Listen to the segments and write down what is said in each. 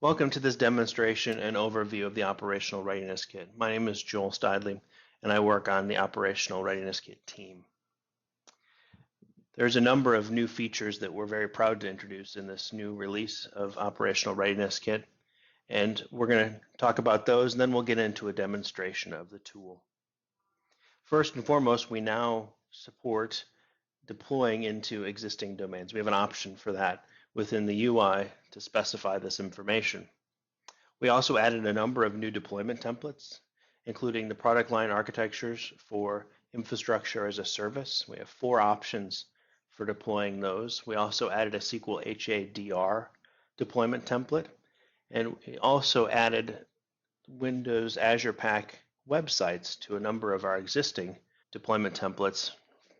Welcome to this demonstration and overview of the Operational Readiness Kit. My name is Joel Steidley, and I work on the Operational Readiness Kit team. There's a number of new features that we're very proud to introduce in this new release of Operational Readiness Kit, and we're going to talk about those, and then we'll get into a demonstration of the tool. First and foremost, we now support deploying into existing domains. We have an option for that within the UI to specify this information. We also added a number of new deployment templates, including the product line architectures for infrastructure as a service. We have 4 options for deploying those. We also added a SQL HADR deployment template, and we also added Windows Azure Pack websites to a number of our existing deployment templates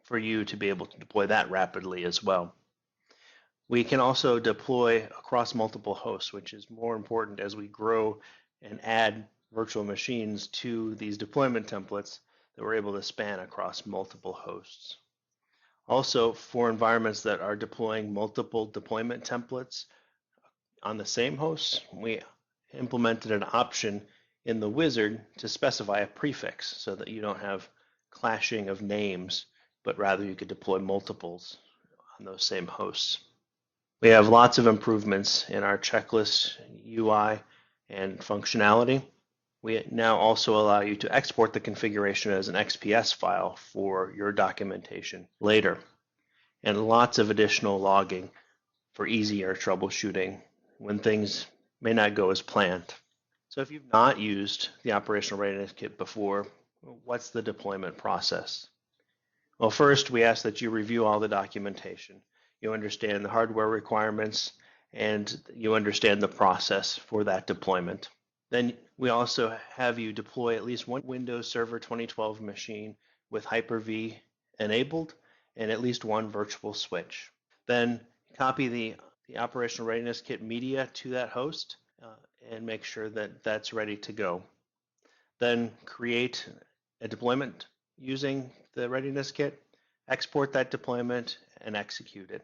for you to be able to deploy that rapidly as well. We can also deploy across multiple hosts, which is more important as we grow and add virtual machines to these deployment templates that we're able to span across multiple hosts. Also, for environments that are deploying multiple deployment templates on the same hosts, we implemented an option in the wizard to specify a prefix so that you don't have clashing of names, but rather you could deploy multiples on those same hosts. We have lots of improvements in our checklist UI and functionality. We now also allow you to export the configuration as an XPS file for your documentation later, and lots of additional logging for easier troubleshooting when things may not go as planned. So if you've not used the Operational Readiness Kit before, what's the deployment process? Well, first we ask that you review all the documentation. You understand the hardware requirements, and you understand the process for that deployment. Then we also have you deploy at least one Windows Server 2012 machine with Hyper-V enabled and at least one virtual switch. Then copy the Operational Readiness Kit media to that host and make sure that that's ready to go. Then create a deployment using the Readiness Kit, export that deployment, and execute it.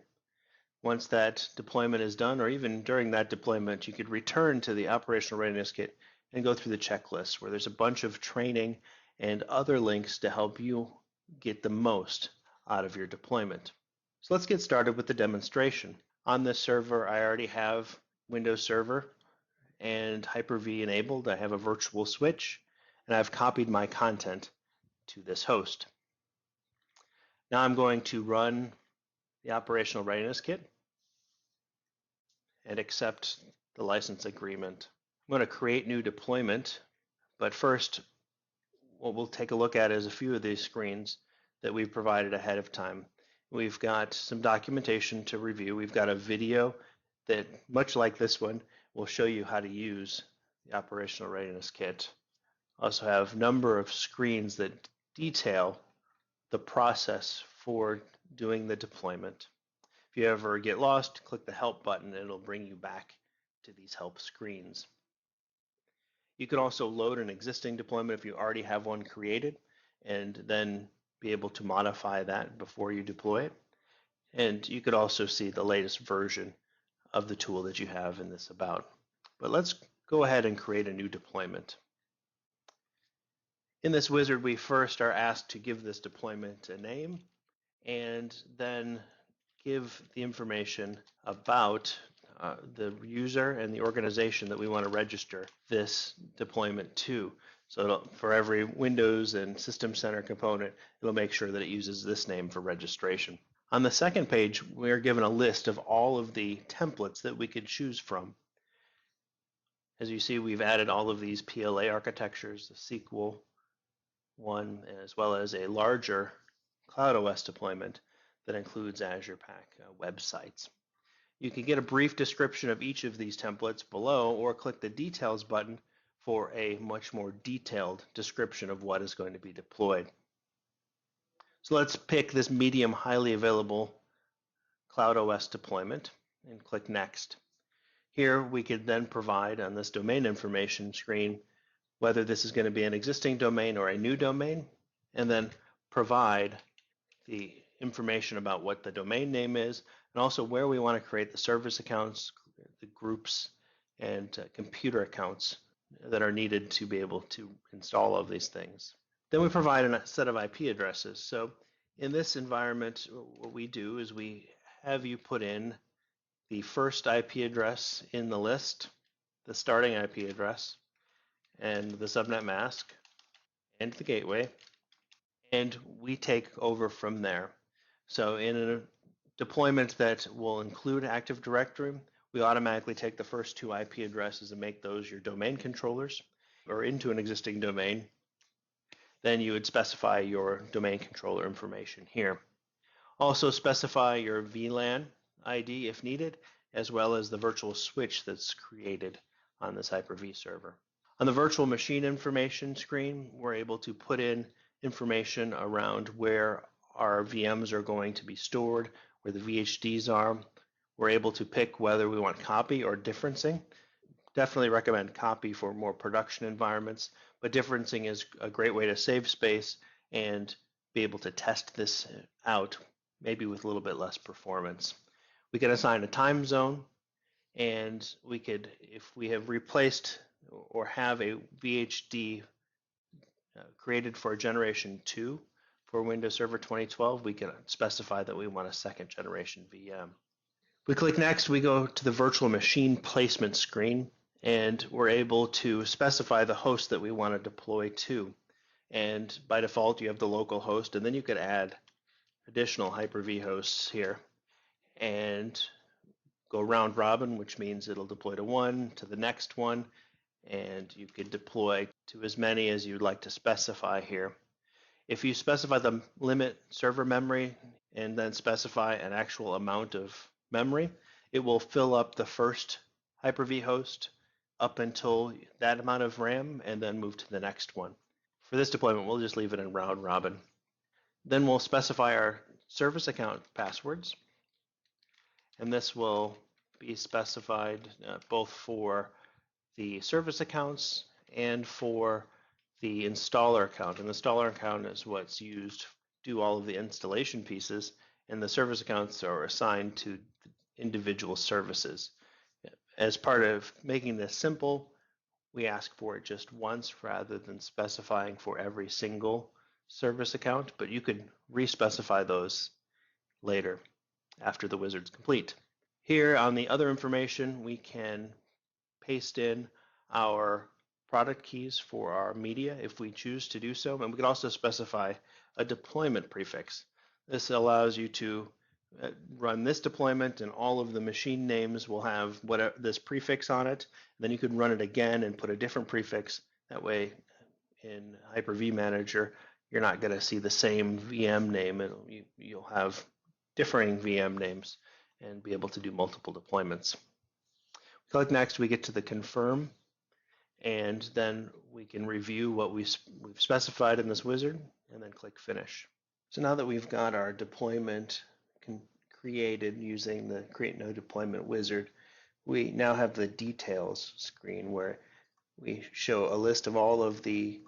Once that deployment is done, or even during that deployment, you could return to the Operational Readiness Kit and go through the checklist where there's a bunch of training and other links to help you get the most out of your deployment. So let's get started with the demonstration. On this server, I already have Windows Server and Hyper-V enabled. I have a virtual switch, and I've copied my content to this host. Now I'm going to run the Operational Readiness Kit and accept the license agreement. I'm going to create new deployment, but first what we'll take a look at is a few of these screens that we've provided ahead of time. We've got some documentation to review. We've got a video that, much like this one, will show you how to use the Operational Readiness Kit. Also have a number of screens that detail the process for doing the deployment. If you ever get lost, click the help button and it'll bring you back to these help screens. You can also load an existing deployment if you already have one created, and then be able to modify that before you deploy it. And you could also see the latest version of the tool that you have in this about. But let's go ahead and create a new deployment. In this wizard, we first are asked to give this deployment a name and then give the information about the user and the organization that we want to register this deployment to. So for every Windows and System Center component, it'll make sure that it uses this name for registration. On the second page, we're given a list of all of the templates that we could choose from. As you see, we've added all of these PLA architectures, the SQL one, as well as a larger CloudOS deployment that includes Azure Pack websites. You can get a brief description of each of these templates below, or click the Details button for a much more detailed description of what is going to be deployed. So let's pick this medium highly available CloudOS deployment and click Next. Here we could then provide on this domain information screen whether this is going to be an existing domain or a new domain, and then provide the information about what the domain name is and also where we want to create the service accounts, the groups, and computer accounts that are needed to be able to install all of these things. Then we provide a set of IP addresses. So in this environment, what we do is we have you put in the first IP address in the list, the starting IP address, and the subnet mask, and the gateway, and we take over from there. So in a deployment that will include Active Directory, we automatically take the first two IP addresses and make those your domain controllers, or into an existing domain. Then you would specify your domain controller information here. Also specify your VLAN ID if needed, as well as the virtual switch that's created on this Hyper-V server. On the virtual machine information screen, we're able to put in information around where our VMs are going to be stored, where the VHDs are. We're able to pick whether we want copy or differencing. Definitely recommend copy for more production environments, but differencing is a great way to save space and be able to test this out, maybe with a little bit less performance. We can assign a time zone, and we could, if we have replaced or have a VHD created for generation 2 for Windows Server 2012, we can specify that we want a second generation VM. We click next, we go to the virtual machine placement screen, and we're able to specify the host that we want to deploy to. And by default, you have the local host, and then you could add additional Hyper-V hosts here and go round robin, which means it'll deploy to one, to the next one, and you could deploy to as many as you'd like to specify here. If you specify the limit server memory and then specify an actual amount of memory, it will fill up the first Hyper-V host up until that amount of RAM and then move to the next one. For this deployment, we'll just leave it in round robin. Then we'll specify our service account passwords, and this will be specified both for the service accounts and for the installer account. And the installer account is what's used to do all of the installation pieces, and the service accounts are assigned to individual services. As part of making this simple, we ask for it just once rather than specifying for every single service account, but you could re-specify those later after the wizard's complete. Here on the other information, we can paste in our product keys for our media if we choose to do so, and we can also specify a deployment prefix. This allows you to run this deployment, and all of the machine names will have this prefix on it. Then you could run it again and put a different prefix. That way, in Hyper-V Manager, you're not going to see the same VM name. You'll have differing VM names and be able to do multiple deployments. Click next, we get to the confirm, and then we can review what we've specified in this wizard, and then click finish. So now that we've got our deployment created using the create no deployment wizard, we now have the details screen where we show a list of all of the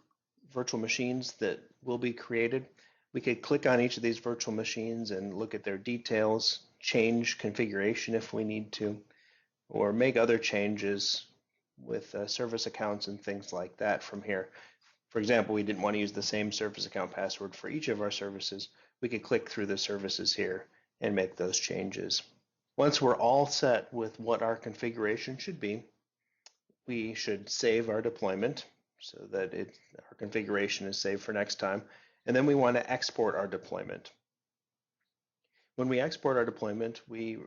virtual machines that will be created. We could click on each of these virtual machines and look at their details, change configuration if we need to, or make other changes with service accounts and things like that from here. For example, we didn't want to use the same service account password for each of our services. We could click through the services here and make those changes. Once we're all set with what our configuration should be, we should save our deployment so that our configuration is saved for next time. And then we want to export our deployment. When we export our deployment, we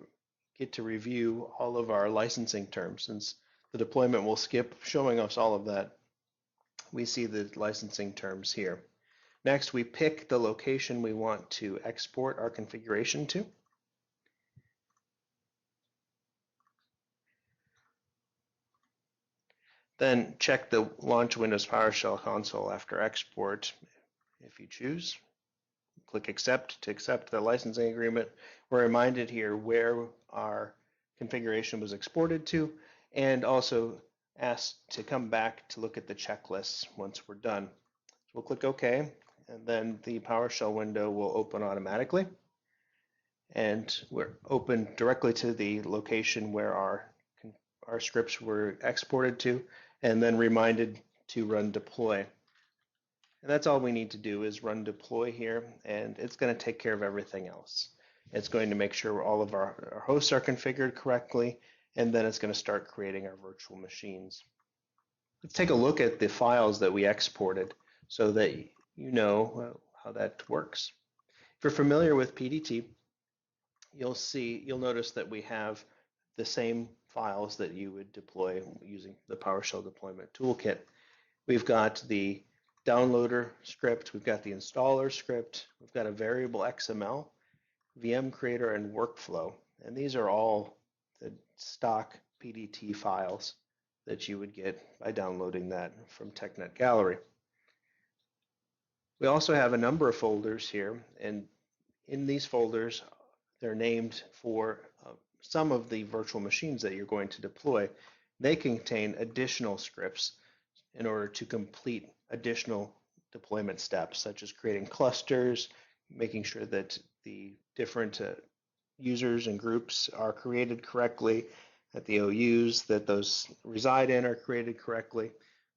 get to review all of our licensing terms. Since the deployment will skip showing us all of that, we see the licensing terms here. Next, we pick the location we want to export our configuration to. Then check the Launch Windows PowerShell console after export if you choose. Click Accept to accept the licensing agreement. We're reminded here where our configuration was exported to, and also asked to come back to look at the checklists once we're done. So we'll click OK, and then the PowerShell window will open automatically. And we're open directly to the location where our our scripts were exported to, and then reminded to run deploy. And that's all we need to do is run deploy here, and it's going to take care of everything else. It's going to make sure all of our hosts are configured correctly, and then it's going to start creating our virtual machines. Let's take a look at the files that we exported so that you know how that works. If you're familiar with PDT, you'll notice that we have the same files that you would deploy using the PowerShell deployment toolkit. We've got the downloader script, we've got the installer script, we've got a variable XML, VM creator, and workflow. And these are all the stock PDT files that you would get by downloading that from TechNet Gallery. We also have a number of folders here, and in these folders, they're named for some of the virtual machines that you're going to deploy. They contain additional scripts in order to complete additional deployment steps, such as creating clusters, making sure that the different users and groups are created correctly, that the OUs that those reside in are created correctly.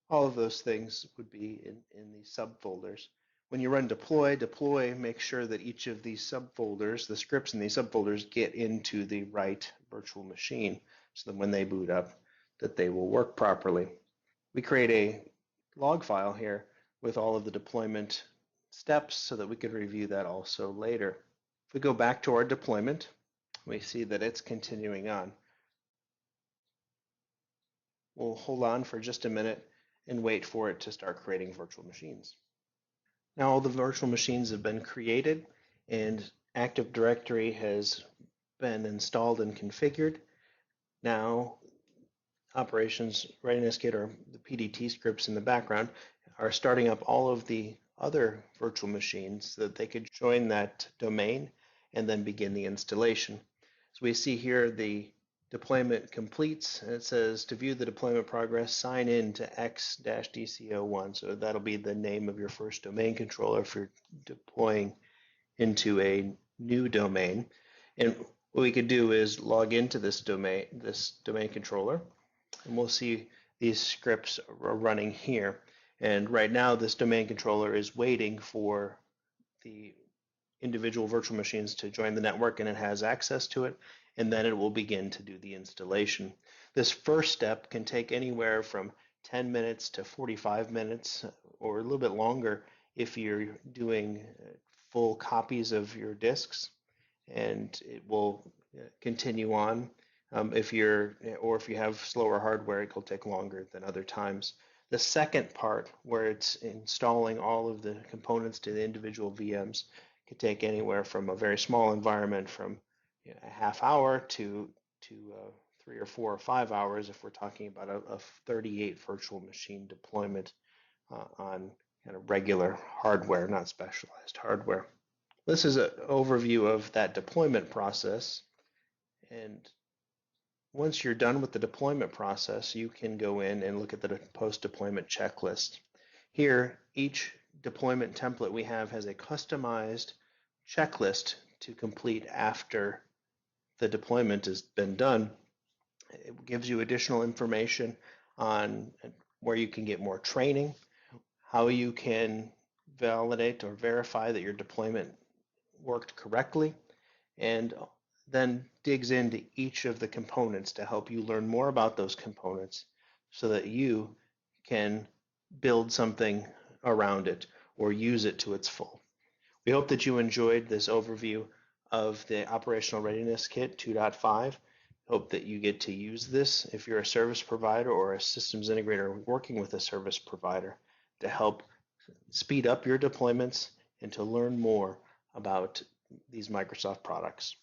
All of those things would be in these subfolders. When you run deploy, make sure that each of these subfolders, the scripts in these subfolders, get into the right virtual machine so that when they boot up, that they will work properly. We create a log file here with all of the deployment steps so that we could review that also later. If we go back to our deployment, we see that it's continuing on. We'll hold on for just a minute and wait for it to start creating virtual machines. Now all the virtual machines have been created and Active Directory has been installed and configured. Now Operations Readiness Kit, or the PDT scripts in the background, are starting up all of the other virtual machines so that they could join that domain and then begin the installation. So we see here the deployment completes, and it says to view the deployment progress, sign in to x-dco1. So that'll be the name of your first domain controller if you're deploying into a new domain. And what we could do is log into this domain controller, and we'll see these scripts are running here. And right now, this domain controller is waiting for the individual virtual machines to join the network, and it has access to it, and then it will begin to do the installation. This first step can take anywhere from 10 minutes to 45 minutes or a little bit longer if you're doing full copies of your disks, and it will continue on. If you have slower hardware, it will take longer than other times. The second part, where it's installing all of the components to the individual VMs, could take anywhere from a very small environment from a half hour to 3 or 4 or 5 hours if we're talking about a 38 virtual machine deployment on kind of regular hardware, not specialized hardware. This is an overview of that deployment process, and once you're done with the deployment process, you can go in and look at the post-deployment checklist. Here, each deployment template we have has a customized checklist to complete after the deployment has been done. It gives you additional information on where you can get more training, how you can validate or verify that your deployment worked correctly, and then digs into each of the components to help you learn more about those components so that you can build something around it or use it to its full. We hope that you enjoyed this overview of the Operational Readiness Kit 2.5. Hope that you get to use this if you're a service provider or a systems integrator working with a service provider to help speed up your deployments and to learn more about these Microsoft products.